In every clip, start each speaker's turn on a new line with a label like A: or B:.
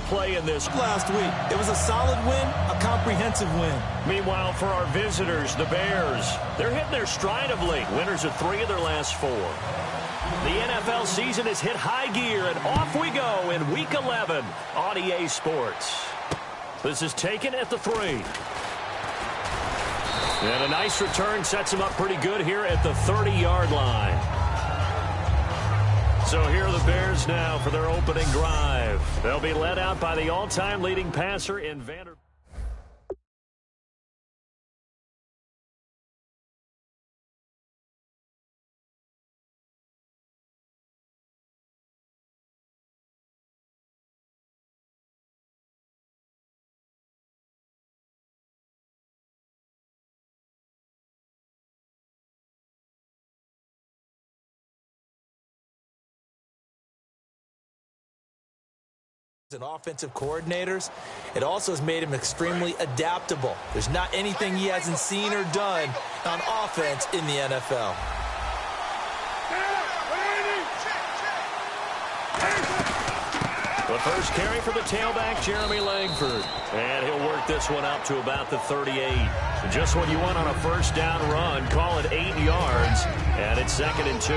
A: play in this?
B: Last week, it was a solid win, a comprehensive win.
A: Meanwhile, for our visitors, the Bears, they're hitting their stride of late. Winners of 3 of their last 4. The NFL season has hit high gear, and off we go in Week 11 on EA Sports. This is taken at the 3. And a nice return sets him up pretty good here at the 30-yard line. So here are the Bears now for their opening drive. They'll be led out by the all-time leading passer in Vanderbilt.
B: And offensive coordinators, it also has made him extremely adaptable. There's not anything he hasn't seen or done on offense in the NFL.
A: The first carry for the tailback, Jeremy Langford. And he'll work this one out to about the 38. Just what you want on a first down run. Call it 8 yards. And it's 2nd and 2.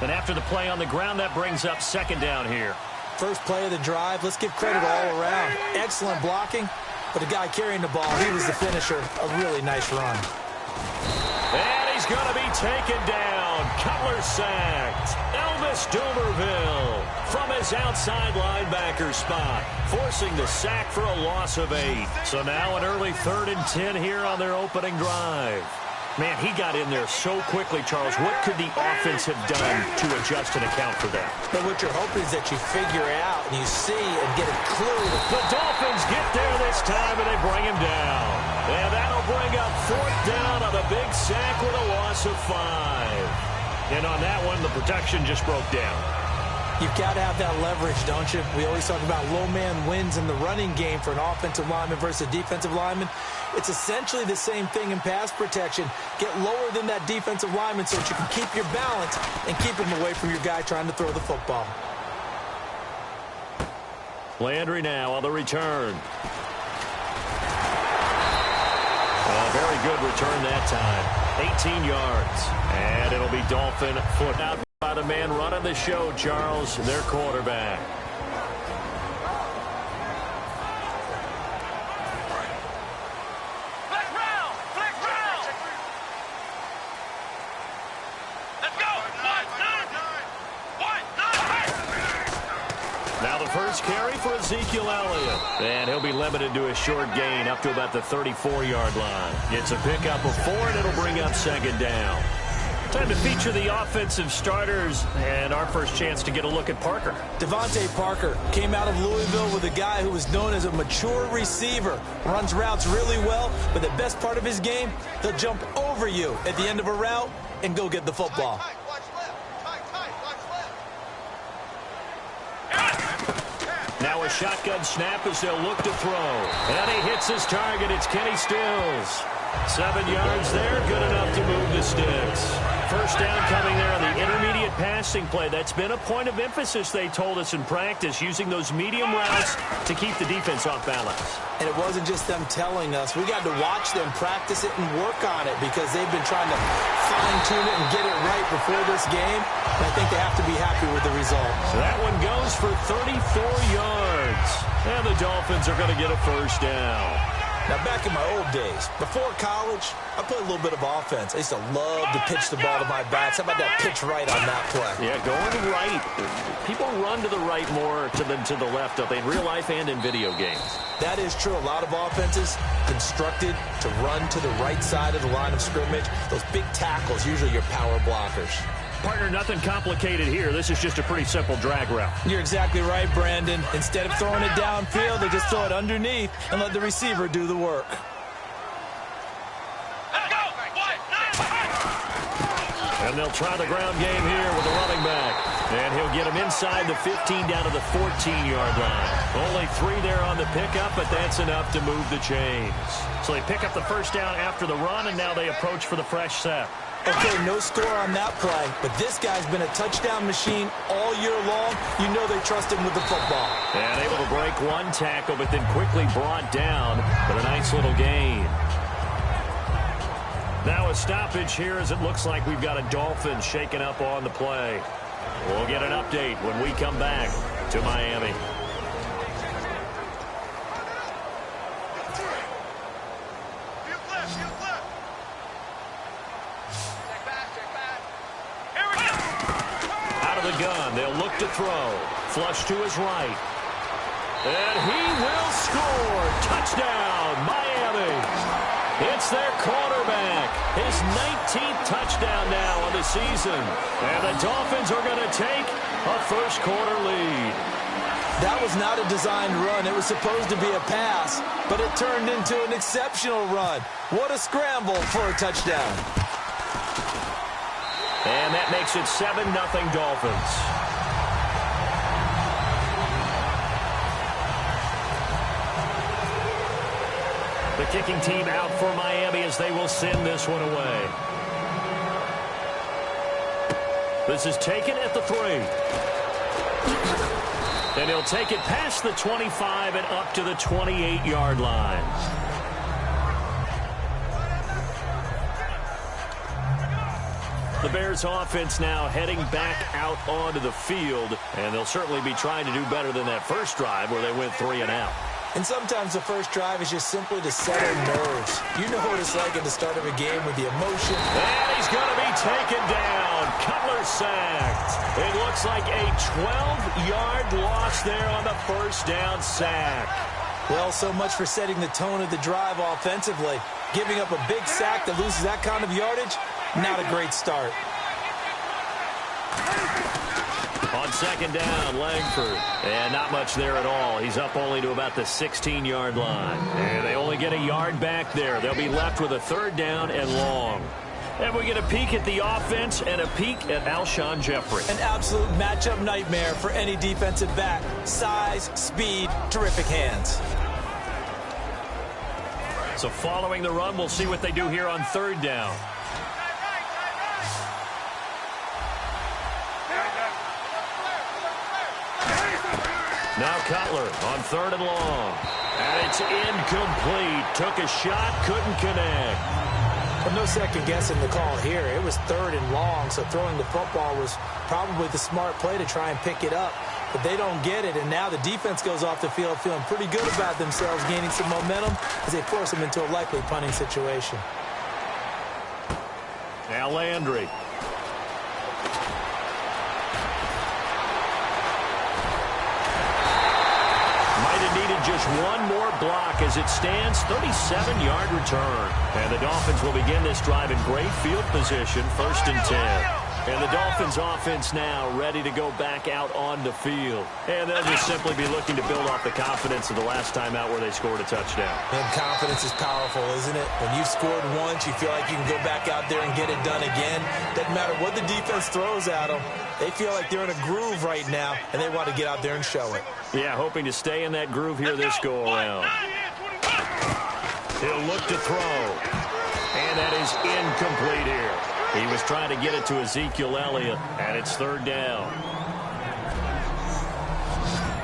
A: And after the play on the ground, that brings up 2nd down here.
B: First play of the drive, let's give credit all around. Excellent blocking, but the guy carrying the ball, he was the finisher. A really nice run.
A: And he's going to be taken down. Cutler sacked. Elvis Dumerville from his outside linebacker spot, forcing the sack for a loss of 8. So now an early 3rd and 10 here on their opening drive. Man, he got in there so quickly, Charles. What could the offense have done to adjust and account for that?
B: But what you're hoping is that you figure out and you see and get a clue.
A: The Dolphins get there this time, and they bring him down. And that'll bring up 4th down on a big sack with a loss of 5. And on that one, the protection just broke down.
B: You've got to have that leverage, don't you? We always talk about low man wins in the running game for an offensive lineman versus a defensive lineman. It's essentially the same thing in pass protection. Get lower than that defensive lineman so that you can keep your balance and keep him away from your guy trying to throw the football.
A: Landry now on the return. A very good return that time. 18 yards. And it'll be Dolphin foot out by the man running the show, Charles, their quarterback. Now the first carry for Ezekiel Elliott. And he'll be limited to a short gain up to about the 34-yard line. It's a pickup of 4, and it'll bring up 2nd down. Time to feature the offensive starters, and our first chance to get a look at Parker.
B: Devontae Parker came out of Louisville with a guy who was known as a mature receiver. Runs routes really well, but the best part of his game, he'll jump over you at the end of a route and go get the football.
A: Now a shotgun snap as they'll look to throw. And he hits his target. It's Kenny Stills. 7 yards there, good enough to move the sticks. First down coming there on the intermediate passing play. That's been a point of emphasis, they told us in practice, using those medium routes to keep the defense off balance.
B: And it wasn't just them telling us. We got to watch them practice it and work on it because they've been trying to fine-tune it and get it right before this game. And I think they have to be happy with the result.
A: So that one goes for 34 yards. And the Dolphins are going to get a first down.
B: Now, back in my old days, before college, I played a little bit of offense. I used to love to pitch the ball to my backs. How about that pitch right on that play?
A: Yeah, going right. People run to the right more than to the left, don't they, in real life and in video games?
B: That is true. A lot of offenses constructed to run to the right side of the line of scrimmage. Those big tackles, usually your power blockers.
A: Partner, nothing complicated here. This is just a pretty simple drag route.
B: You're exactly right, Brandon. Instead of throwing it downfield, they just throw it underneath and let the receiver do the work.
C: Let's go!
A: And they'll try the ground game here with the running back. And he'll get him inside the 15 down to the 14-yard line. Only 3 there on the the pickup, but that's enough to move the chains.
C: So they pick up the first down after the run, and now they approach for the fresh set.
B: Okay, no score on that play, but this guy's been a touchdown machine all year long. You know they trust him with the football.
A: And able to break one tackle, but then quickly brought down for a nice little gain. Now a stoppage here as it looks like we've got a Dolphins shaking up on the play. We'll get an update when we come back to Miami. Out of the gun, they'll look to throw. Flush to his right. And he will score. Touchdown, Miami. It's their quarterback. His 19th touchdown now on the season. And the Dolphins are going to take a first-quarter lead.
B: That was not a designed run. It was supposed to be a pass, but it turned into an exceptional run. What a scramble for a touchdown.
A: And that makes it 7-0 Dolphins. The kicking team out for Miami as they will send this one away. This is taken at the 3. And he'll take it past the 25 and up to the 28-yard line. The Bears offense now heading back out onto the field, and they'll certainly be trying to do better than that first drive where they went 3 and out.
B: And sometimes the first drive is just simply to settle nerves. You know what it's like at the start of a game with the emotion.
A: And he's going to be taken down. Cutler sacked. It looks like a 12-yard loss there on the first down sack.
B: Well, so much for setting the tone of the drive offensively. Giving up a big sack that loses that kind of yardage, not a great start.
A: On second down, Langford. And not much there at all. He's up only to about the 16-yard line. And they only get a yard back there. They'll be left with a third down and long. And we get a peek at the offense and a peek at Alshon Jeffrey.
B: An absolute matchup nightmare for any defensive back. Size, speed, terrific hands.
A: So following the run, we'll see what they do here on third down. Now Cutler on third and long. And it's incomplete. Took a shot, couldn't connect.
B: Well, no second guessing the call here. It was third and long, so throwing the football was probably the smart play to try and pick it up. But they don't get it, and now the defense goes off the field feeling pretty good about themselves, gaining some momentum as they force them into a likely punting situation.
A: Now Landry. Just one more block as it stands, 37-yard return. And the Dolphins will begin this drive in great field position, 1st and 10. And the Dolphins offense now ready to go back out on the field. And they'll just simply be looking to build off the confidence of the last time out where they scored a touchdown.
B: And confidence is powerful, isn't it? When you've scored once, you feel like you can go back out there and get it done again. Doesn't matter what the defense throws at them. They feel like they're in a groove right now, and they want to get out there and show it.
A: Yeah, hoping to stay in that groove here this go-around. He'll look to throw. And that is incomplete here. He was trying to get it to Ezekiel Elliott, and it's third down.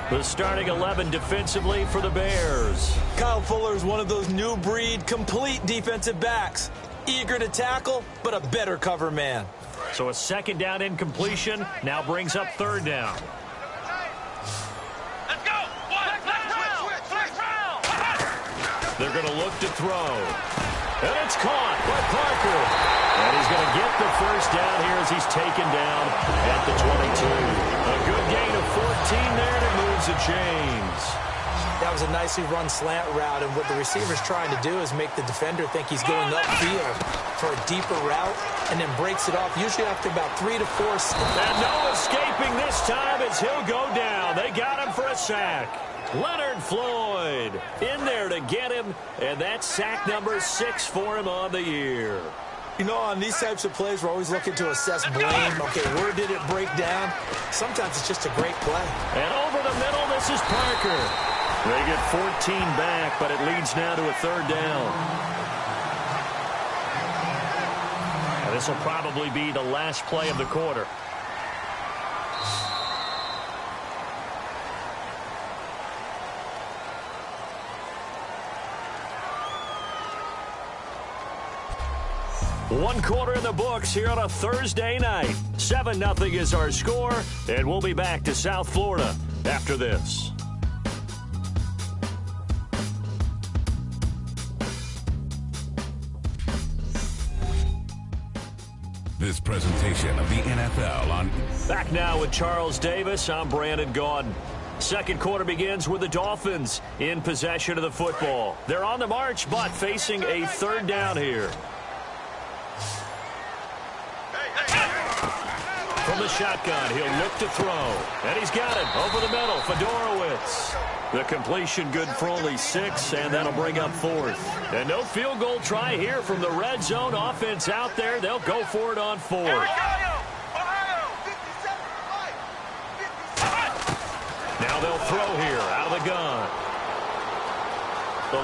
A: The starting 11 defensively for the Bears.
B: Kyle Fuller is one of those new breed, complete defensive backs. Eager to tackle, but a better cover man.
A: So a second down incompletion now brings up third down.
C: Let's go!
A: They're going to look to throw. And it's caught by Parker. And he's going to get the first down here as he's taken down at the 22. A good gain of 14 there, and it moves the chains.
B: That was a nicely run slant route, and what the receiver's trying to do is make the defender think he's going upfield for a deeper route, and then breaks it off, usually after about 3 to 4 steps.
A: And no escaping this time as he'll go down. They got him for a sack. Leonard Floyd in there to get him, and that's sack number 6 for him on the year.
B: You know, on these types of plays, we're always looking to assess blame. Okay, where did it break down? Sometimes it's just a great play.
A: And over the middle, this is Parker. They get 14 back, but it leads now to a third down.
C: And this will probably be the last play of the quarter.
A: One quarter in the books here on a Thursday night. 7-0 is our score, and we'll be back to South Florida after this.
D: This presentation of the NFL on...
A: Back now with Charles Davis. I'm Brandon Gaudin. Second quarter begins with the Dolphins in possession of the football. They're on the march, but facing a third down here. From the shotgun, he'll look to throw. And he's got it over the middle. Fedorowicz. The completion good for only 6, and that'll bring up fourth. And no field goal try here from the red zone offense out there. They'll go for it on fourth. Now they'll throw here out of the gun.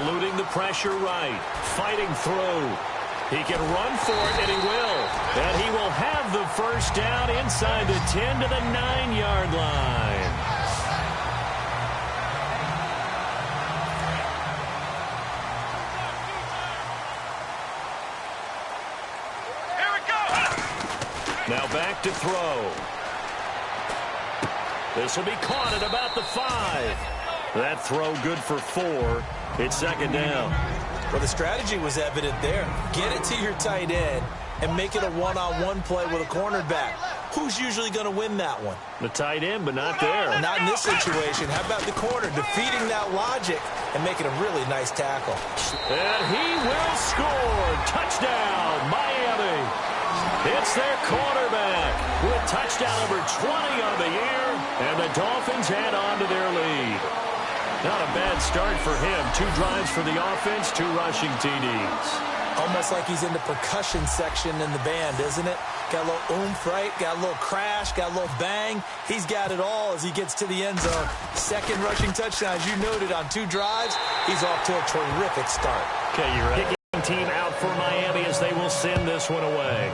A: Eluding the pressure right. Fighting through. He can run for it, and he will. And he will have the first down inside the 10 to the 9-yard line.
E: Here we go.
A: Now back to throw. This will be caught at about the 5. That throw good for 4. It's second down.
B: Well, the strategy was evident there. Get it to your tight end and make it a one-on-one play with a cornerback. Who's usually going to win that one?
A: The tight end, but not there.
B: Not in this situation. How about the corner defeating that logic and making a really nice tackle?
A: And he will score. Touchdown, Miami. It's their quarterback with touchdown number 20 on the year, and the Dolphins add on to their lead. Not a bad start for him. 2 drives for the offense, 2 rushing TDs.
B: Almost like he's in the percussion section in the band, isn't it? Got a little oomph, right? Got a little crash, got a little bang. He's got it all as he gets to the end zone. Second rushing touchdown, as you noted, on 2 drives. He's off to a terrific start.
A: Okay, you're right. Kicking team out for Miami as they will send this one away.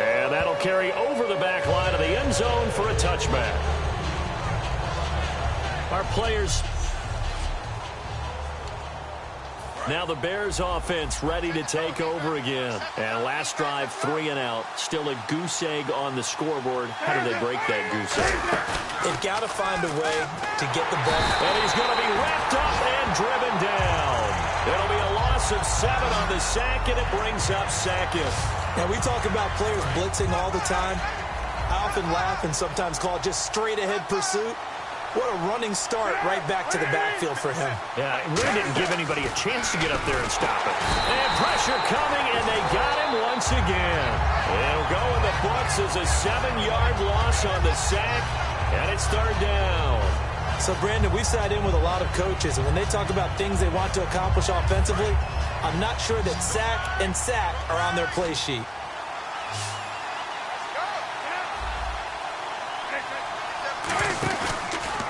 A: And that'll carry over the back line of the end zone for a touchback. Our players. Now the Bears offense ready to take over again. And last drive, 3 and out. Still a goose egg on the scoreboard. How do they break that goose egg?
B: They've got to find a way to get the ball.
A: And he's going to be wrapped up and driven down. It'll be a loss of 7 on the sack, and it brings up second.
B: Now, we talk about players blitzing all the time. I often laugh and sometimes call it just straight-ahead pursuit. What a running start right back to the backfield for him.
C: Yeah, it really didn't give anybody a chance to get up there and stop it.
A: And pressure coming, and they got him once again. It'll go in the books as a 7-yard loss on the sack, and it's third down.
B: So, Brandon, we've sat in with a lot of coaches, and when they talk about things they want to accomplish offensively, I'm not sure that sack and sack are on their play sheet.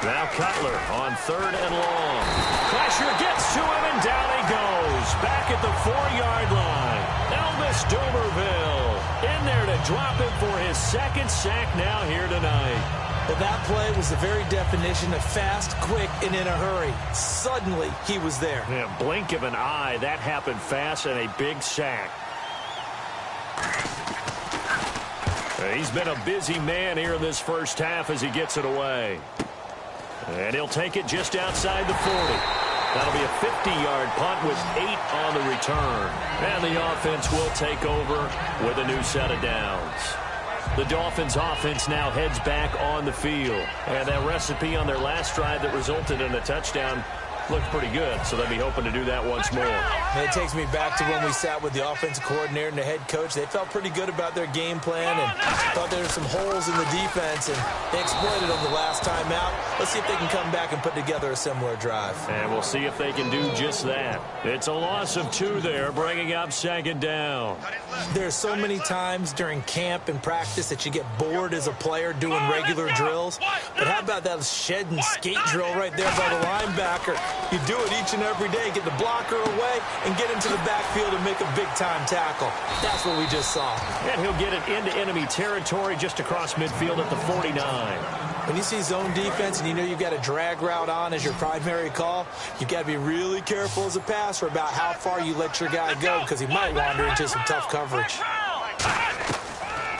A: Now Cutler on 3rd and long. Pressure gets to him, and down he goes. Back at the 4-yard line. Elvis Dumerville in there to drop him for his 2nd sack now here tonight.
B: Well, that play was the very definition of fast, quick, and in a hurry. Suddenly, he was there.
A: Yeah, blink of an eye. That happened fast, and a big sack. He's been a busy man here in this first half as he gets it away. And he'll take it just outside the 40. That'll be a 50-yard punt with 8 on the return. And the offense will take over with a new set of downs. The Dolphins offense now heads back on the field. And that recipe on their last drive that resulted in a touchdown
C: looked pretty good, so they'll be hoping to do that once more.
B: And it takes me back to when we sat with the offensive coordinator and the head coach. They felt pretty good about their game plan and thought there were some holes in the defense, and they exploited them the last time out. Let's see if they can come back and put together a similar drive.
A: And we'll see if they can do just that. It's a loss of 2 there, bringing up 2nd down.
B: There's so many times during camp and practice that you get bored as a player doing regular drills. But how about that shed and skate drill right there by the linebacker? You do it each and every day. Get the blocker away and get into the backfield and make a big-time tackle. That's what we just saw.
A: And he'll get it into enemy territory just across midfield at the 49.
B: When you see zone defense and you know you've got a drag route on as your primary call, you've got to be really careful as a passer about how far you let your guy go because he might wander into some tough coverage.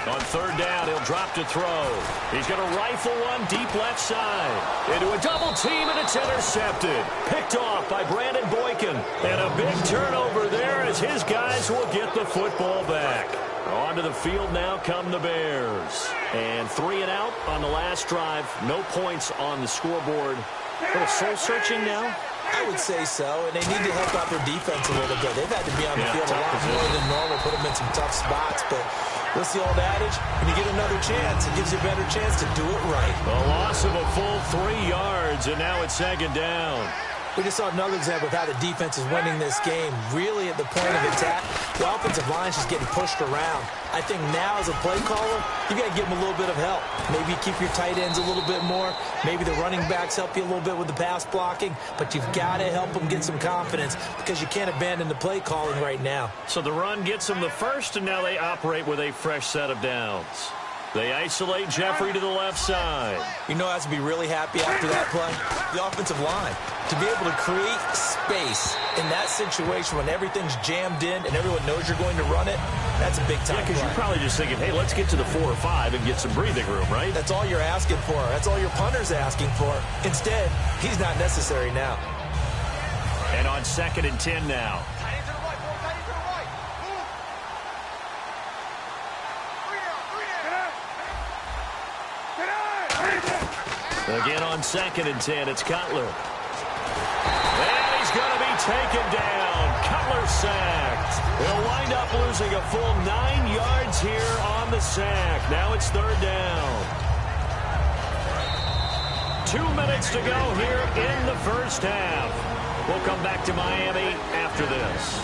A: On 3rd down, he'll drop to throw. He's going to rifle one deep left side. Into a double team, and it's intercepted. Picked off by Brandon Boykin. And a big turnover there as his guys will get the football back. Onto the field now come the Bears. And 3 and out on the last drive. No points on the scoreboard. A little soul-searching now.
B: I would say so, and they need to help out their defense a little bit. They've had to be on the field a lot more than normal, put them in some tough spots. But what's the old adage? When you get another chance, it gives you a better chance to do it right.
A: A loss of a full 3 yards, and now it's 2nd down.
B: We just saw another example of how the defense is winning this game. Really at the point of attack, the offensive line is just getting pushed around. I think now as a play caller, you got to give them a little bit of help. Maybe you keep your tight ends a little bit more. Maybe the running backs help you a little bit with the pass blocking. But you've got to help them get some confidence because you can't abandon the play calling right now.
A: So the run gets them the first, and now they operate with a fresh set of downs. They isolate Jeffrey to the left side.
B: You know who has to be really happy after that play? The offensive line. To be able to create space in that situation when everything's jammed in and everyone knows you're going to run it, that's a big-time play.
A: Because you're probably just thinking, hey, let's get to the 4 or 5 and get some breathing room, right?
B: That's all you're asking for. That's all your punter's asking for. Instead, he's not necessary now.
A: And on 2nd and 10 now. Again on 2nd and 10, it's Cutler. And he's going to be taken down. Cutler sacked. He'll wind up losing a full 9 yards here on the sack. Now it's 3rd down. 2 minutes to go here in the first half. We'll come back to Miami after this.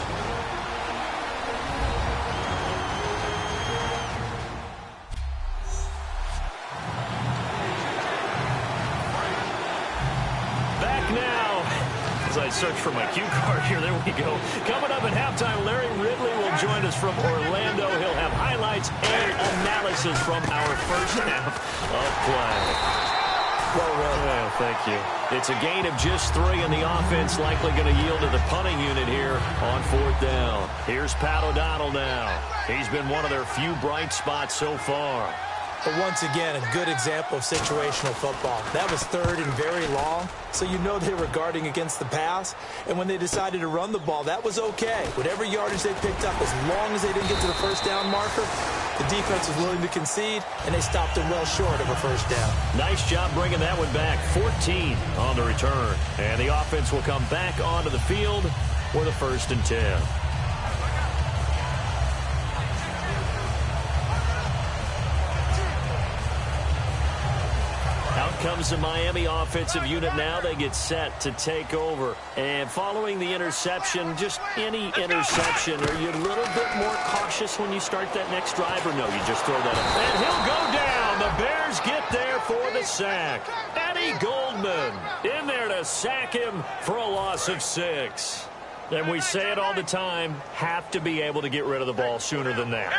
A: I search for my cue card here. There we go. Coming up at halftime, Larry Ridley will join us from Orlando. He'll have highlights and analysis from our first half of play. Well, thank you. It's a gain of just 3, and the offense likely going to yield to the punting unit here on 4th down. Here's Pat O'Donnell now. He's been one of their few bright spots so far.
B: But once again, a good example of situational football. That was 3rd and very long, so you know they were guarding against the pass. And when they decided to run the ball, that was okay. Whatever yardage they picked up, as long as they didn't get to the 1st down marker, the defense was willing to concede, and they stopped them well short of a 1st down.
A: Nice job bringing that one back. 14 on the return. And the offense will come back onto the field for the 1st and 10. Comes the Miami offensive unit now. They get set to take over. And following the interception, just any interception, are you a little bit more cautious when you start that next drive, or no, you just throw that up? And he'll go down. The Bears get there for the sack. Eddie Goldman in there to sack him for a loss of 6. And we say it all the time, have to be able to get rid of the ball sooner than that.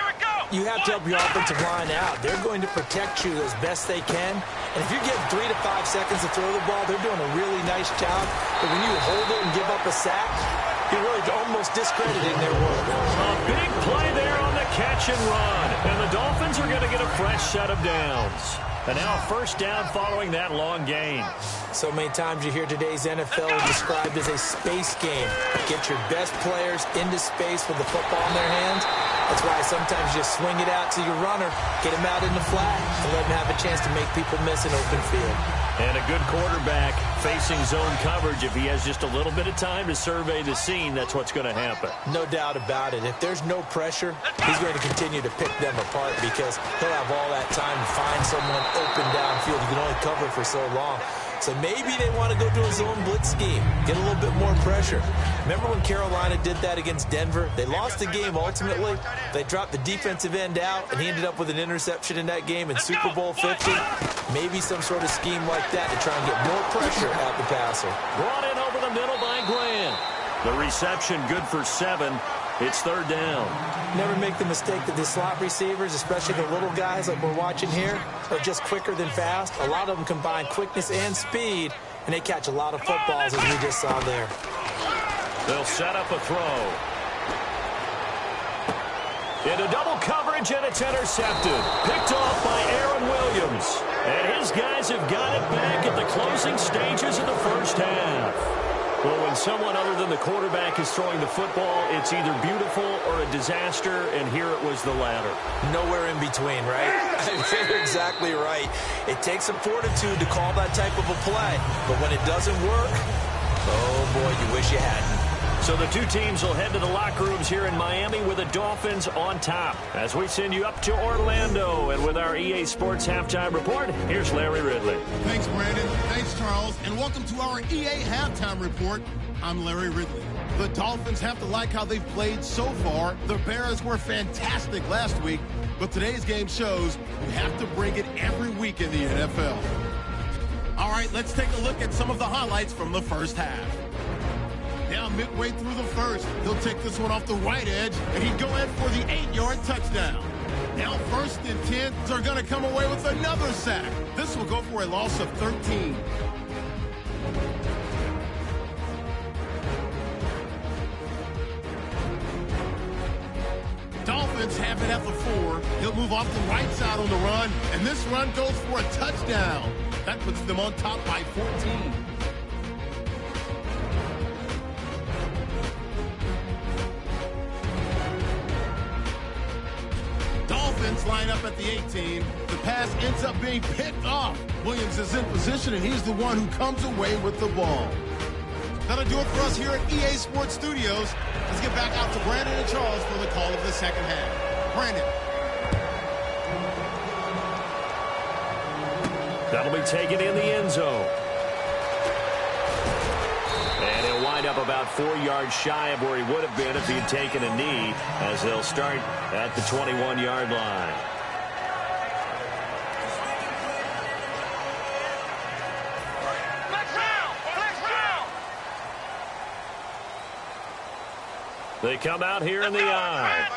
B: You have to help your offensive line out. They're going to protect you as best they can. And if you give 3 to 5 seconds to throw the ball, they're doing a really nice job. But when you hold it and give up a sack, you're really almost discrediting their work.
A: A big play there on the catch and run. And the Dolphins are going to get a fresh set of downs. And now a 1st down following that long gain.
B: So many times you hear today's NFL described as a space game. Get your best players into space with the football in their hands, That's why sometimes you just swing it out to your runner, get him out in the flat, and let him have a chance to make people miss an open field.
C: And a good quarterback facing zone coverage, if he has just a little bit of time to survey the scene, that's what's going to happen.
B: No doubt about it. If there's no pressure, he's going to continue to pick them apart because he'll have all that time to find someone open downfield. You can only cover for so long. So maybe they want to go to a zone blitz scheme, get a little bit more pressure. Remember when Carolina did that against Denver? They lost the game ultimately. They dropped the defensive end out, and he ended up with an interception in that game in Super Bowl 50. Maybe some sort of scheme like that to try and get more pressure at the passer.
C: Brought in over the middle by Grant. The reception good for 7. It's 3rd down.
B: Never make the mistake that the slot receivers, especially the little guys like we're watching here, are just quicker than fast. A lot of them combine quickness and speed, and they catch a lot of footballs, as we just saw there.
C: They'll set up a throw. Into double coverage, and it's intercepted. Picked off by Aaron Williams. And his guys have got it back at the closing stages of the first half. Well, when someone other than the quarterback is throwing the football, it's either beautiful or a disaster, and here it was the latter.
B: Nowhere in between, right? You're exactly right. It takes some fortitude to call that type of a play, but when it doesn't work, oh boy, you wish you hadn't.
C: So the two teams will head to the locker rooms here in Miami with the Dolphins on top. As we send you up to Orlando, and with our EA Sports Halftime Report, here's Larry Ridley.
F: Thanks, Brandon. Thanks, Charles. And welcome to our EA Halftime Report. I'm Larry Ridley. The Dolphins have to like how they've played so far. The Bears were fantastic last week, but today's game shows you have to bring it every week in the NFL. All right, let's take a look at some of the highlights from the first half. Now midway through the first, he'll take this one off the right edge, and he'd go in for the 8-yard touchdown. Now 1st and 10, they're going to come away with another sack. This will go for a loss of 13. Dolphins have it at the 4. He'll move off the right side on the run, and this run goes for a touchdown. That puts them on top by 14. Dolphins line up at the 18. The pass ends up being picked off. Williams is in position, and he's the one who comes away with the ball. That'll do it for us here at EA Sports Studios. Let's get back out to Brandon and Charles for the call of the second half. Brandon.
C: That'll be taken in the end zone. And he'll wind up about 4 yards shy of where he would have been if he'd taken a knee, as they'll start at the 21-yard line. They come out here in the I.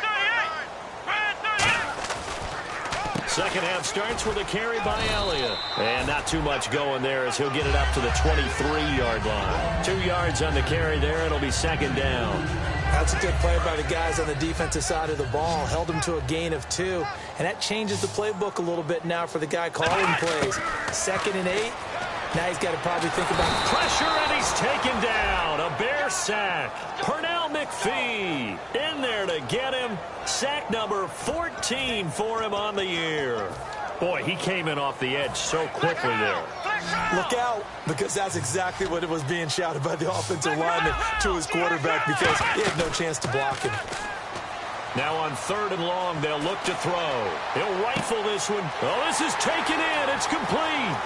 C: Second half starts with a carry by Elliott. And not too much going there as he'll get it up to the 23-yard line. 2 yards on the carry there. It'll be 2nd down.
B: That's a good play by the guys on the defensive side of the ball. Held them to a gain of 2. And that changes the playbook a little bit now for the guy calling plays. 2nd and 8. Now he's got to probably think about
C: pressure, and he's taken down. A Bear sack. Pernell McPhee in there to get him. Sack number 14 for him on the year. Boy, he came in off the edge so quickly there.
B: Look out, because that's exactly what it was being shouted by the offensive lineman to his quarterback, because he had no chance to block him.
C: Now on 3rd and long, they'll look to throw. He'll rifle this one. Oh, this is taken in. It's complete.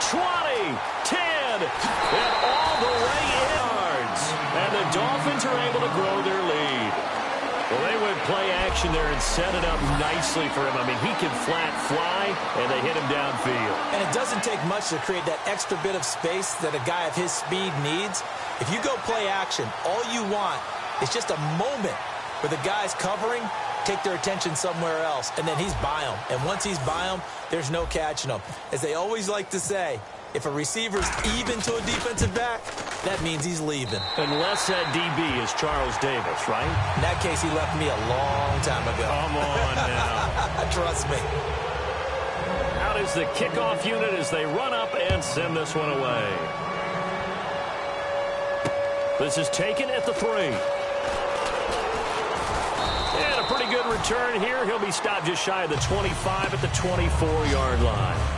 C: 20, 10, and all the way in yards. And the Dolphins are able to grow their lead. Well, they went play action there and set it up nicely for him. I mean, he can flat fly, and they hit him downfield.
B: And it doesn't take much to create that extra bit of space that a guy of his speed needs. If you go play action, all you want is just a moment where the guy's covering, take their attention somewhere else, and then he's by him. And once he's by him, there's no catching him. As they always like to say, if a receiver's even to a defensive back, that means he's leaving.
C: Unless that DB is Charles Davis, right?
B: In that case, he left me a long time ago.
C: Come on now.
B: Trust me.
C: Out is the kickoff unit as they run up and send this one away. This is taken at the 3. And a pretty good return here. He'll be stopped just shy of the 25 at the 24-yard line.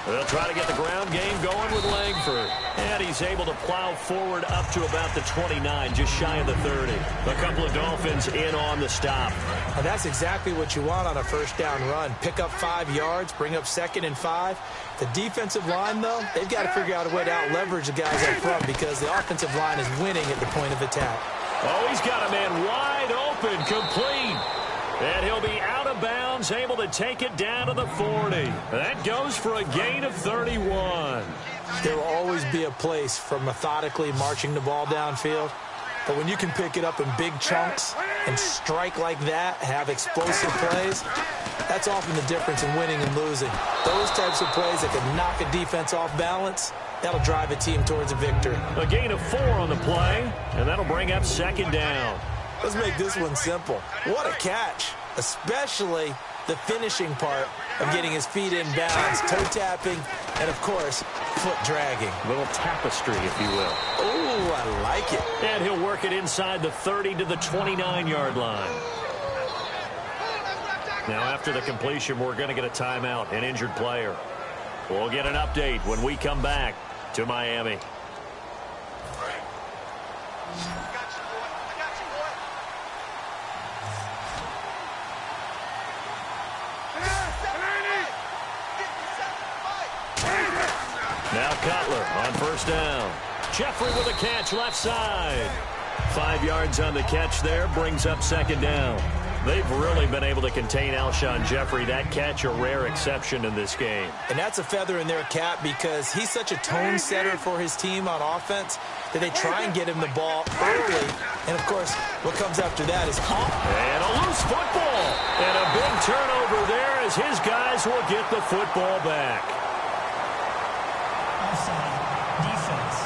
C: They'll try to get the ground game going with Langford. And he's able to plow forward up to about the 29, just shy of the 30. A couple of Dolphins in on the stop.
B: And that's exactly what you want on a first down run. Pick up 5 yards, bring up 2nd and 5. The defensive line, though, they've got to figure out a way to out-leverage the guys up front because the offensive line is winning at the point of attack.
C: Oh, he's got a man wide open, complete. And he'll be out of bounds, able to take it down to the 40. That goes for a gain of 31.
B: There will always be a place for methodically marching the ball downfield. But when you can pick it up in big chunks and strike like that, have explosive plays, that's often the difference in winning and losing. Those types of plays that can knock a defense off balance, that'll drive a team towards a victory.
C: A gain of 4 on the play, and that'll bring up 2nd down.
B: Let's make this one simple. What a catch, especially the finishing part of getting his feet in bounds, toe tapping, and, of course, foot dragging.
C: A little tapestry, if you will.
B: Oh, I like it.
C: And he'll work it inside the 30 to the 29-yard line. Now, after the completion, we're going to get a timeout, an injured player. We'll get an update when we come back to Miami. Now Cutler on first down. Jeffrey with a catch left side. 5 yards on the catch there, brings up 2nd down. They've really been able to contain Alshon Jeffrey. That catch a rare exception in this game.
B: And that's a feather in their cap because he's such a tone setter for his team on offense that they try and get him the ball early. And, of course, what comes after that is
C: and a loose football. And a big turnover there as his guys will get the football back.
B: defense.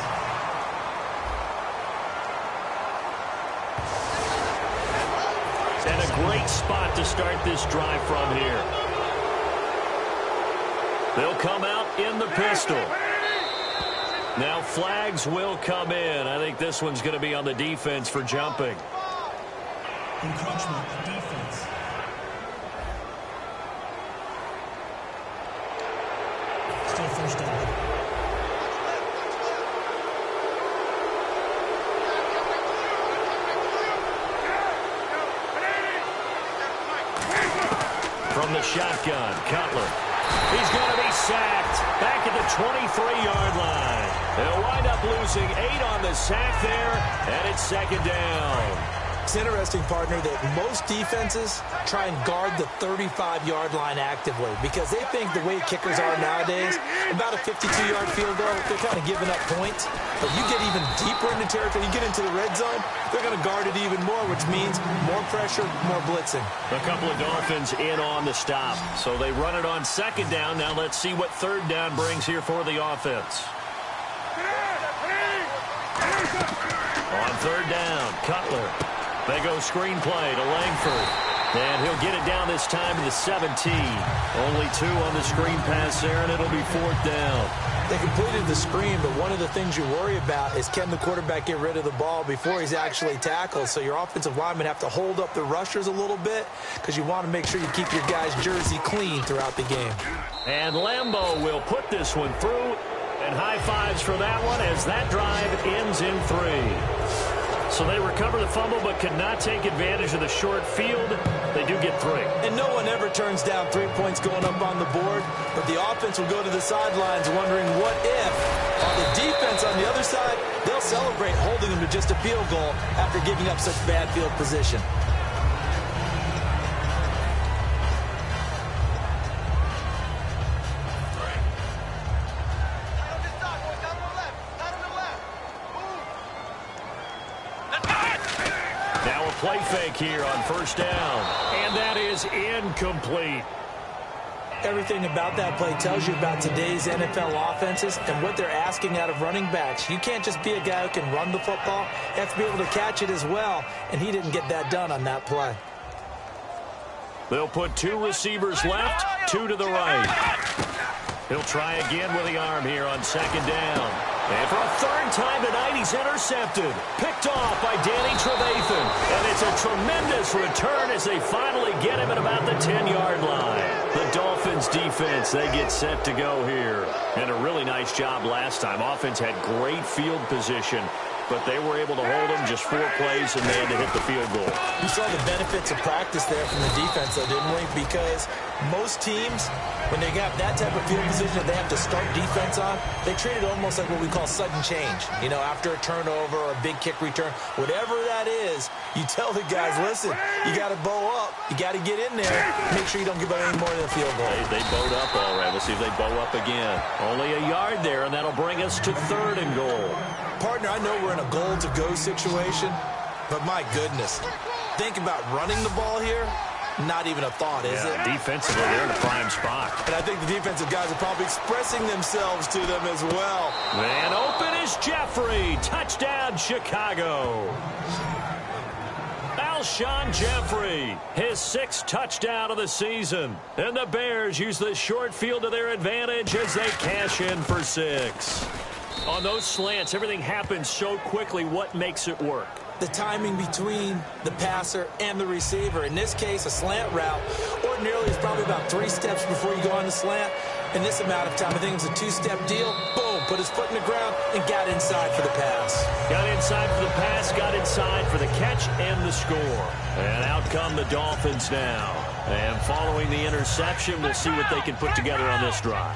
C: And a great spot to start this drive from here. They'll come out in the pistol. Now flags will come in. I think this one's going to be on the defense for jumping.
B: Encroachment, defense. Still first down.
C: From the shotgun, Cutler. He's going to be sacked back at the 23-yard line. They'll wind up losing 8 on the sack there, and it's 2nd down.
B: It's interesting, partner, that most defenses try and guard the 35-yard line actively because they think the way kickers are nowadays, about a 52-yard field goal, they're kind of giving up points. But you get even deeper into territory, you get into the red zone, they're going to guard it even more, which means more pressure, more blitzing.
C: A couple of Dolphins in on the stop. So they run it on 2nd down. Now let's see what 3rd down brings here for the offense. On 3rd down, Cutler. They go screenplay to Langford. And he'll get it down this time to the 17. Only 2 on the screen pass there, and it'll be 4th down.
B: They completed the screen, but one of the things you worry about is can the quarterback get rid of the ball before he's actually tackled? So your offensive linemen have to hold up the rushers a little bit because you want to make sure you keep your guy's jersey clean throughout the game.
C: And Lambeau will put this one through. And high fives for that one as that drive ends in 3. So they recover the fumble but could not take advantage of the short field. They do get 3.
B: And no one ever turns down 3 points going up on the board, but the offense will go to the sidelines wondering what if. On the defense on the other side, they'll celebrate holding them to just a field goal after giving up such bad field position.
C: Play fake here on 1st down. And that is incomplete.
B: Everything about that play tells you about today's NFL offenses and what they're asking out of running backs. You can't just be a guy who can run the football. You have to be able to catch it as well. And he didn't get that done on that play.
C: They'll put 2 receivers left, 2 to the right. He'll try again with the arm here on 2nd down. And for a 3rd time tonight, he's intercepted. Picked off by Danny Trevathan. And it's a tremendous return as they finally get him at about the 10-yard line. The Dolphins defense, they get set to go here. And a really nice job last time. Offense had great field position, but they were able to hold them just 4 plays, and they had to hit the field goal.
B: We saw the benefits of practice there from the defense, though, didn't we? Because most teams, when they got that type of field position that they have to start defense on, they treat it almost like what we call sudden change. You know, after a turnover or a big kick return, whatever that is, you tell the guys, listen, you got to bow up. You got to get in there. Make sure you don't give up any more than a field goal.
C: They bowed up all right. Let's see if they bow up again. Only a yard there, and that'll bring us to 3rd and goal.
B: Partner, I know we're in a goal-to-go situation, but my goodness, think about running the ball here. Not even a thought, is it?
C: Defensively, they're in a prime spot.
B: And I think the defensive guys are probably expressing themselves to them as well.
C: And open is Jeffrey. Touchdown, Chicago. Alshon Jeffrey, his 6th touchdown of the season. And the Bears use the short field to their advantage as they cash in for 6. On those slants, everything happens so quickly. What makes it work?
B: The timing between the passer and the receiver. In this case, a slant route ordinarily is probably about 3 steps before you go on the slant. In this amount of time, I think it was a 2-step deal. Boom, put his foot in the ground and got inside for the pass.
C: Got inside for the pass, got inside for the catch and the score. And out come the Dolphins now. And following the interception, we'll see what they can put together on this drive.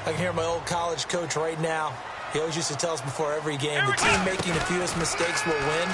B: I can hear my old college coach right now. He always used to tell us before every game, the team making the fewest mistakes will win.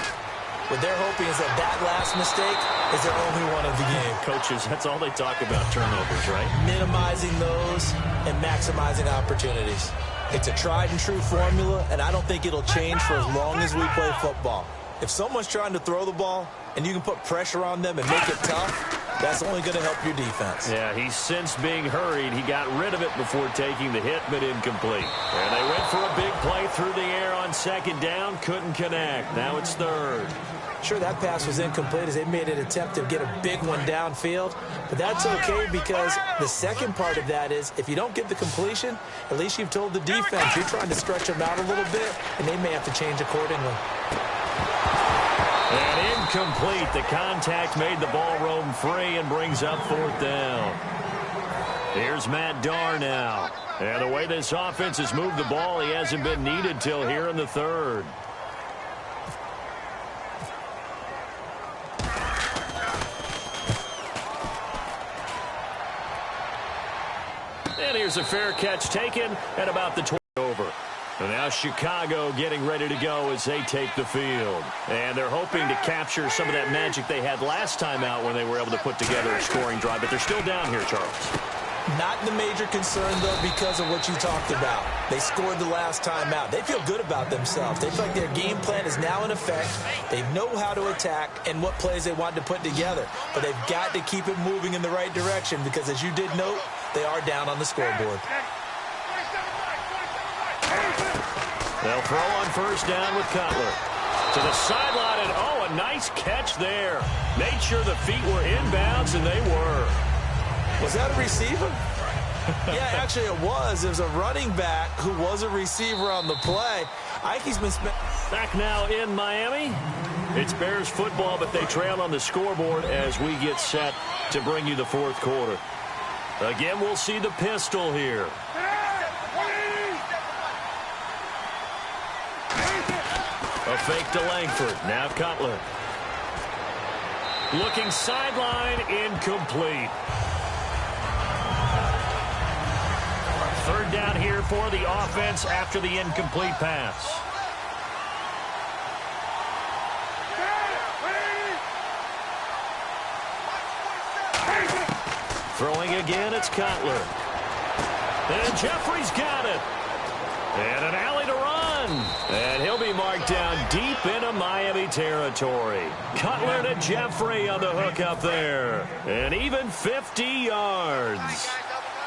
B: What they're hoping is that last mistake is their only one of the game.
C: Coaches, that's all they talk about, turnovers, right?
B: Minimizing those and maximizing opportunities. It's a tried-and-true formula, and I don't think it'll change for as long as we play football. If someone's trying to throw the ball and you can put pressure on them and make it tough, that's only going to help your defense.
C: Yeah, he's since being hurried. He got rid of it before taking the hit, but incomplete. And they went for a big play through the air on 2nd down. Couldn't connect. Now it's 3rd.
B: Sure, that pass was incomplete as they made an attempt to get a big one downfield. But that's okay because the second part of that is if you don't get the completion, at least you've told the defense you're trying to stretch them out a little bit, and they may have to change accordingly.
C: And incomplete. The contact made the ball roam free and brings up 4th down. Here's Matt Darr now. And the way this offense has moved the ball, he hasn't been needed till here in the 3rd. And here's a fair catch taken at about the 20 over. And now Chicago getting ready to go as they take the field. And they're hoping to capture some of that magic they had last time out when they were able to put together a scoring drive. But they're still down here, Charles.
B: Not the major concern, though, because of what you talked about. They scored the last time out. They feel good about themselves. They feel like their game plan is now in effect. They know how to attack and what plays they want to put together. But they've got to keep it moving in the right direction because, as you did note, they are down on the scoreboard.
C: They'll throw on 1st down with Cutler. To the sideline, and oh, a nice catch there. Made sure the feet were inbounds, and they were.
B: Was that a receiver? Yeah, actually it was. It was a running back who was a receiver on the play. Ike's been
C: back now in Miami. It's Bears football, but they trail on the scoreboard as we get set to bring you the 4th quarter. Again, we'll see the pistol here. A fake to Langford. Now Cutler. Looking sideline, incomplete. 3rd down here for the offense after the incomplete pass. Throwing again, it's Cutler. And Jeffrey's got it. And an alley to run. And he'll be marked down deep into Miami territory. Cutler to Jeffrey on the hook up there. And even 50 yards.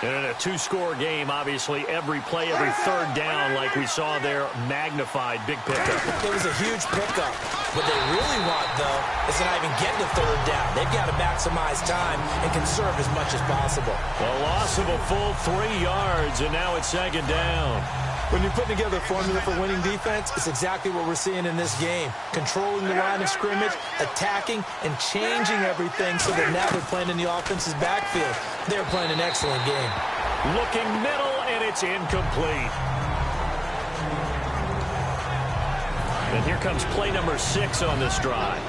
C: And in a two-score game, obviously, every play, every third down, like we saw there, magnified, big pickup.
B: It was a huge pickup. What they really want, though, is to not even get to third down. They've got to maximize time and conserve as much as possible.
C: A loss of a full 3 yards, and now it's second down.
B: When you're putting together a formula for winning defense, it's exactly what we're seeing in this game. Controlling the line of scrimmage, attacking, and changing everything so that now they're playing in the offense's backfield. They're playing an excellent game.
C: Looking middle, and it's incomplete. And here comes play number 6 on this drive.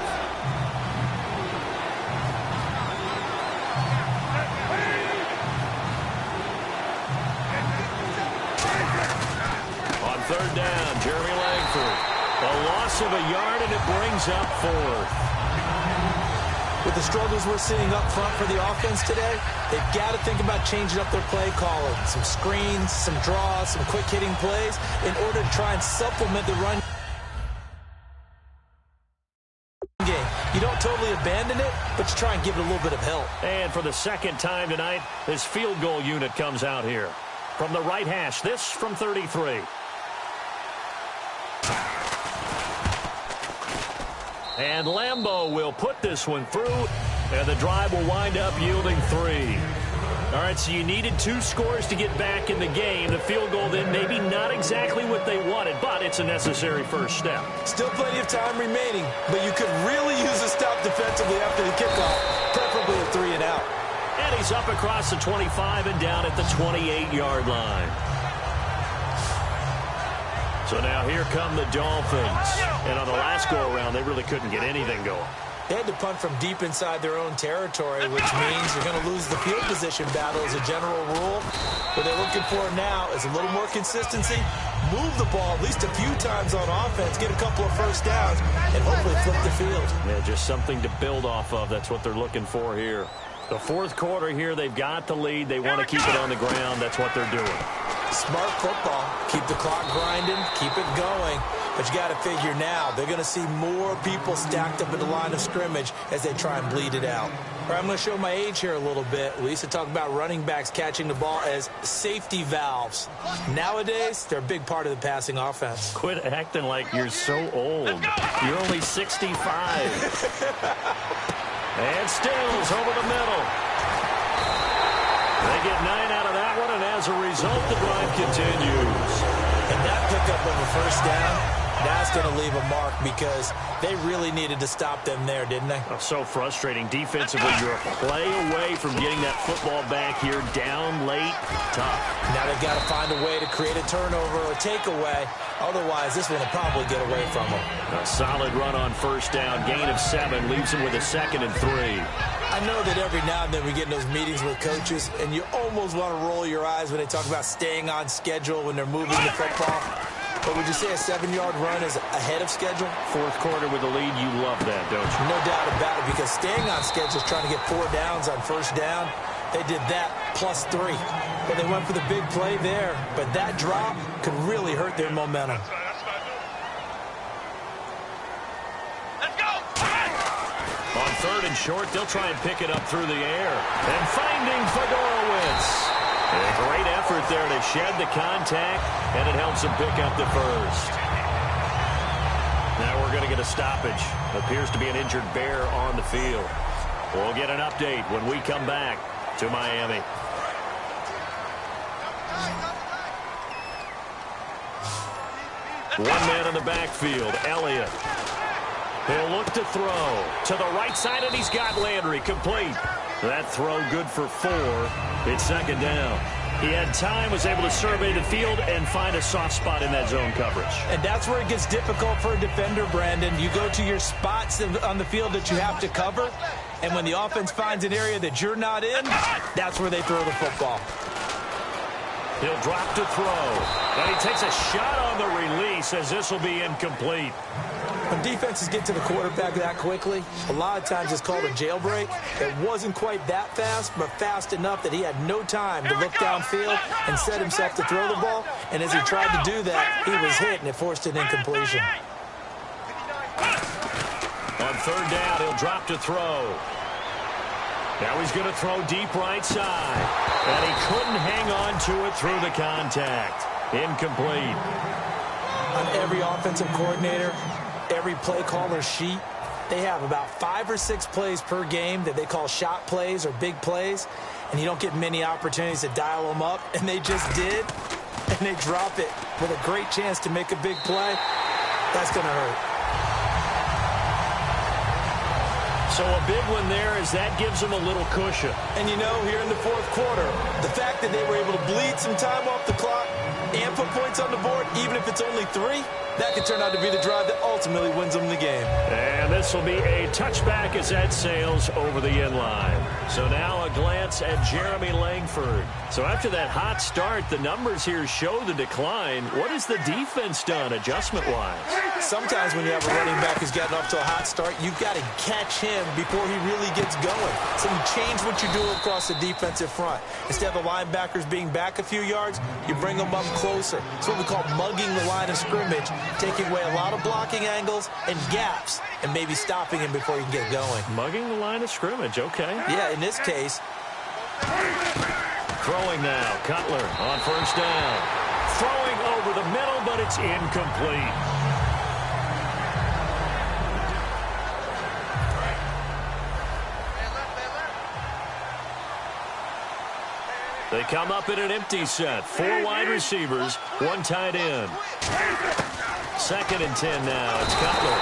C: Third down, Jeremy Langford. A loss of a yard, and it brings up 4th.
B: With the struggles we're seeing up front for the offense today, they've got to think about changing up their play calling. Some screens, some draws, some quick-hitting plays in order to try and supplement the run game. You don't totally abandon it, but you try and give it a little bit of help.
C: And for the second time tonight, this field goal unit comes out here. From the right hash, this from 33. And Lambeau will put this one through, and the drive will wind up yielding 3. All right, so you needed 2 scores to get back in the game. The field goal then maybe not exactly what they wanted, but it's a necessary first step.
B: Still plenty of time remaining, but you could really use a stop defensively after the kickoff, preferably a 3 and out.
C: And he's up across the 25 and down at the 28-yard line. So now here come the Dolphins. And on the last go-around, they really couldn't get anything going.
B: They had to punt from deep inside their own territory, which means you're going to lose the field position battle as a general rule. What they're looking for now is a little more consistency, move the ball at least a few times on offense, get a couple of first downs, and hopefully flip the field.
C: Yeah, just something to build off of. That's what they're looking for here. The fourth quarter here, they've got the lead. They want to keep it on the ground. That's what they're doing.
B: Smart football. Keep the clock grinding, keep it going. But you got to figure now, they're going to see more people stacked up at the line of scrimmage as they try and bleed it out. All right, I'm going to show my age here a little bit. We used to talk about running backs catching the ball as safety valves. Nowadays, they're a big part of the passing offense.
C: Quit acting like you're so old. You're only 65. And Stills over the middle. They get 9 out of that one, and as a result, the drive continues.
B: And that pickup of a first down, that's going to leave a mark because they really needed to stop them there, didn't they?
C: Oh, so frustrating. Defensively, you're a play away from getting that football back here down late. Tough.
B: Now they've got to find a way to create a turnover or a takeaway. Otherwise, this one will probably get away from them.
C: A solid run on first down. Gain of 7 leaves them with a 2nd and 3.
B: I know that every now and then we get in those meetings with coaches, and you almost want to roll your eyes when they talk about staying on schedule when they're moving the football. But would you say a 7-yard run is ahead of schedule?
C: Fourth quarter with the lead, you love that, don't you?
B: No doubt about it, because staying on schedule is trying to get 4 downs on first down. They did that plus 3. But they went for the big play there. But that drop could really hurt their momentum.
C: On 3rd and short, they'll try and pick it up through the air. And finding Fedorowicz. A great effort there to shed the contact, and it helps him pick up the first. Now we're going to get a stoppage. Appears to be an injured Bear on the field. We'll get an update when we come back to Miami. One man in the backfield, Elliott. He'll look to throw to the right side, and he's got Landry complete. That throw good for 4. It's 2nd down. He had time, was able to survey the field and find a soft spot in that zone coverage.
B: And that's where it gets difficult for a defender, Brandon. You go to your spots on the field that you have to cover, and when the offense finds an area that you're not in, that's where they throw the football.
C: He'll drop to throw. And he takes a shot on the release as this will be incomplete.
B: When defenses get to the quarterback that quickly, a lot of times it's called a jailbreak. It wasn't quite that fast, but fast enough that he had no time to look downfield and set himself to throw the ball. And as he tried to do that, he was hit, and it forced an incompletion.
C: On 3rd down, he'll drop to throw. Now he's going to throw deep right side. And he couldn't hang on to it through the contact. Incomplete.
B: On every offensive coordinator, every play caller sheet, they have about 5 or 6 plays per game that they call shot plays or big plays, and you don't get many opportunities to dial them up, and they just did, and they drop it with a great chance to make a big play. That's going to hurt.
C: So a big one there as that gives them a little cushion.
B: And you know, here in the fourth quarter, the fact that they were able to bleed some time off the clock and put points on the board, even if it's only 3, that could turn out to be the drive that ultimately wins them the game.
C: And this will be a touchback as that sails over the end line. So now a glance at Jeremy Langford. So after that hot start, the numbers here show the decline. What has the defense done adjustment-wise?
B: Sometimes when you have a running back who's gotten off to a hot start, you've got to catch him before he really gets going. So you change what you do across the defensive front. Instead of the linebackers being back a few yards, you bring them up closer. It's what we call mugging the line of scrimmage, taking away a lot of blocking angles and gaps and maybe stopping him before you can get going.
C: Mugging the line of scrimmage, okay.
B: Yeah, in this case.
C: Throwing now, Cutler on first down. Throwing over the middle, but it's incomplete. They come up in an empty set. 4 wide receivers, 1 tight end. 2nd and 10 now. It's Cutler.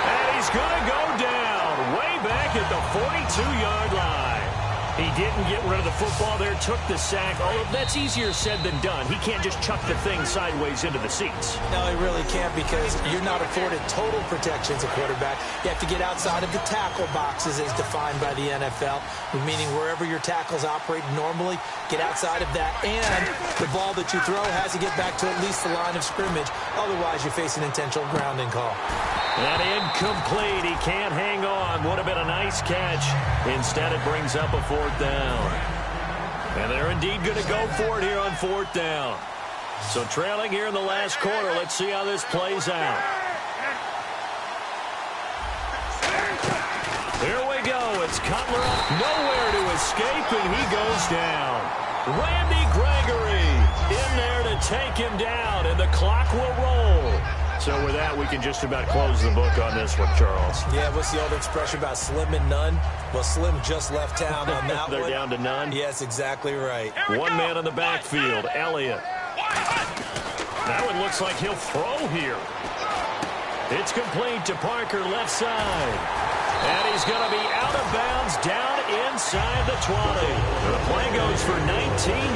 C: And he's going to go down way back at the 42-yard line. He didn't get rid of the football there, took the sack. Although that's easier said than done. He can't just chuck the thing sideways into the seats.
B: No, he really can't because you're not afforded total protection as a quarterback. You have to get outside of the tackle boxes as defined by the NFL, meaning wherever your tackles operate normally, get outside of that. And the ball that you throw has to get back to at least the line of scrimmage. Otherwise, you face an intentional grounding call.
C: And incomplete. He can't hang on. Would have been a nice catch. Instead, it brings up a 4th down. And they're indeed going to go for it here on 4th down. So trailing here in the last quarter. Let's see how this plays out. Here we go. It's Cutler. Nowhere to escape, and he goes down. Randy Gregory in there to take him down, and the clock will roll. So with that, we can just about close the book on this one, Charles.
B: Yeah, what's the old expression about slim and none? Well, Slim just left town on that
C: They're
B: one.
C: down to none?
B: Yes, exactly right.
C: One man in the backfield, Elliott. That one looks like he'll throw here. It's complete to Parker, left side. And he's going to be out of bounds down inside the 20. The play goes for 19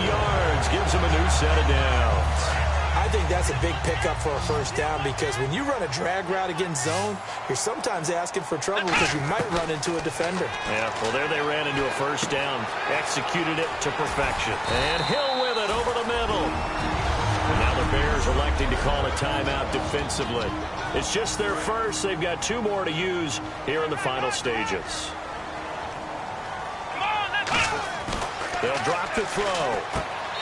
C: yards, gives him a new set of downs.
B: I think that's a big pickup for a first down because when you run a drag route against zone, you're sometimes asking for trouble because you might run into a defender.
C: Yeah, well, there they ran into a first down. Executed it to perfection. And Hill with it over the middle. And now the Bears electing to call a timeout defensively. It's just their first. They've got 2 more to use here in the final stages. They'll drop the throw.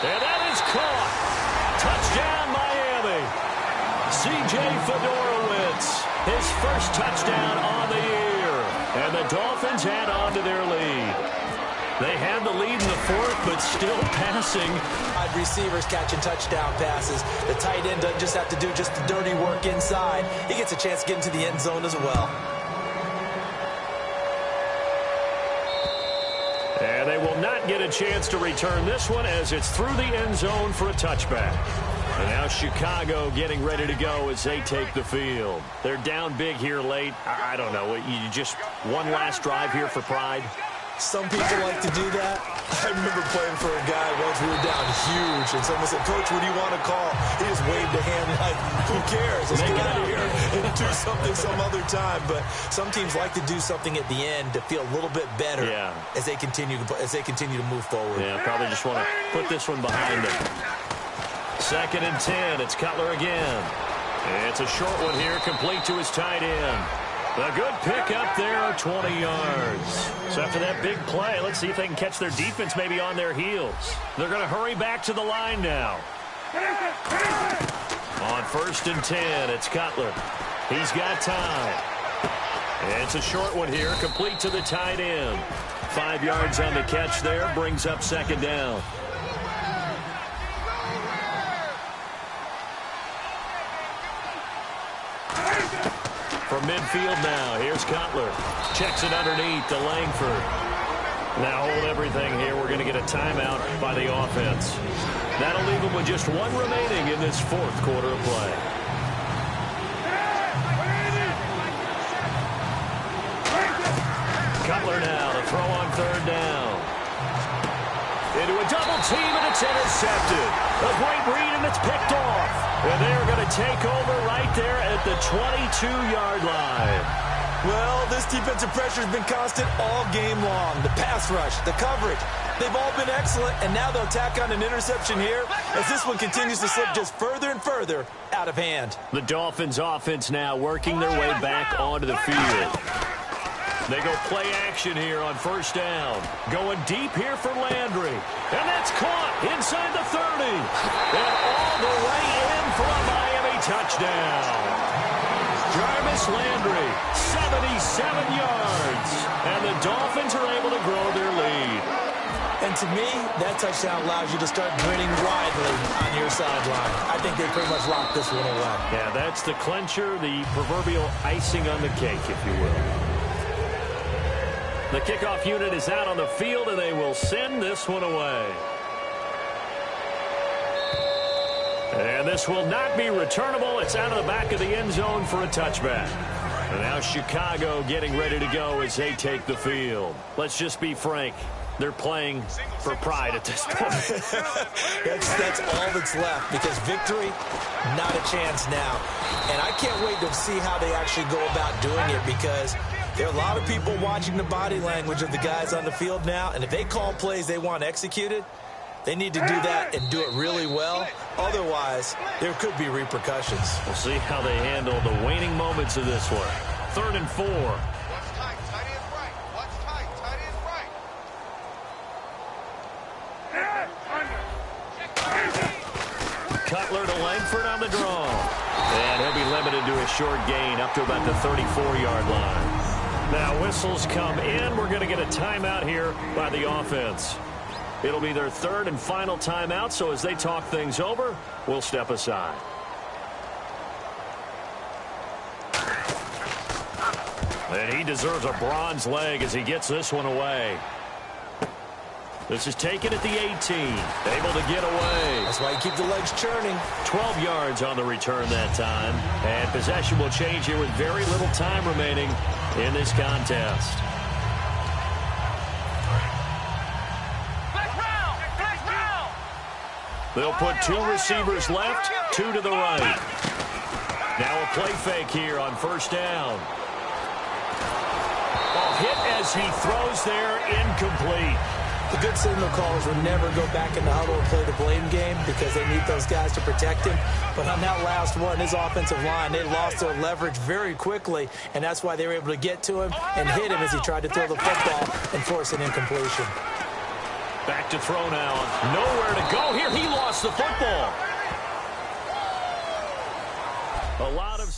C: And that is caught. Touchdown, Miami. C.J. Fedorowicz, his first touchdown on the year. And the Dolphins add on to their lead. They had the lead in the 4th, but still passing.
B: Wide receivers catching touchdown passes. The tight end doesn't just have to do just the dirty work inside. He gets a chance to get into the end zone as well.
C: And they will not get a chance to return this one as it's through the end zone for a touchback. And now Chicago getting ready to go as they take the field. They're down big here late. I don't know. You just one last drive here for pride?
B: Some people like to do that. I remember playing for a guy once we were down huge, and someone said, "Coach, what do you want to call?" He just waved a hand like, "Who cares? Let's get out of here and do something some other time." But some teams like to do something at the end to feel a little bit better as they continue to move forward.
C: Yeah, probably just want to put this one behind them. 2nd and 10. It's Cutler again. It's a short one here, complete to his tight end. A good pickup there, 20 yards. So after that big play, let's see if they can catch their defense maybe on their heels. They're going to hurry back to the line now. On 1st and 10, it's Cutler. He's got time.
A: It's a short one here, complete to the tight end. 5 yards on the catch there, brings up second down. From midfield now, here's Cutler. Checks it underneath to Langford. Now hold everything here. We're going to get a timeout by the offense. That'll leave them with just one remaining in this fourth quarter of play. Cutler now to throw on third down. Into a double team, and it's intercepted. A great read, and it's picked off. And they're going to take over right there at the 22-yard line.
B: Well, this defensive pressure has been constant all game long. The pass rush, the coverage, they've all been excellent, and now they'll tack on an interception here as this one continues to slip just further and further out of hand.
A: The Dolphins offense now working their way back onto the field. They go play action here on first down. Going deep here for Landry. And that's caught inside the 30. And all the way in for a Miami touchdown. Jarvis Landry, 77 yards. And the Dolphins are able to grow their lead.
B: And to me, that touchdown allows you to start grinning widely on your sideline. I think they pretty much locked this one away.
A: Yeah, that's the clincher, the proverbial icing on the cake, if you will. The kickoff unit is out on the field, and they will send this one away. And this will not be returnable. It's out of the back of the end zone for a touchback. And now Chicago getting ready to go as they take the field. Let's just be frank. They're playing for pride at this point.
B: that's all that's left, because victory, not a chance now. And I can't wait to see how they actually go about doing it, because there are a lot of people watching the body language of the guys on the field now, and if they call plays they want executed, they need to do that and do it really well. Otherwise, there could be repercussions.
A: We'll see how they handle the waning moments of this one. 3rd and 4.
E: Watch tight, tight is right. Watch tight, tight is right.
A: Cutler to Langford on the draw. And he'll be limited to a short gain up to about the 34-yard line. Now whistles come in. We're going to get a timeout here by the offense. It'll be their 3rd and final timeout, so as they talk things over, we'll step aside. And he deserves a bronze leg as he gets this one away. This is taken at the 18. Able to get away.
B: That's why you keep the legs churning.
A: 12 yards on the return that time. And possession will change here with very little time remaining in this contest. They'll put 2 receivers left, 2 to the right. Now a play fake here on first down. Oh, hit as he throws there, incomplete.
B: The good signal callers would never go back in the huddle and play the blame game because they need those guys to protect him. But on that last one, his offensive line, they lost their leverage very quickly, and that's why they were able to get to him and hit him as he tried to throw the football and force an incompletion.
A: Back to throw now. Nowhere to go here. He lost the football. A lot of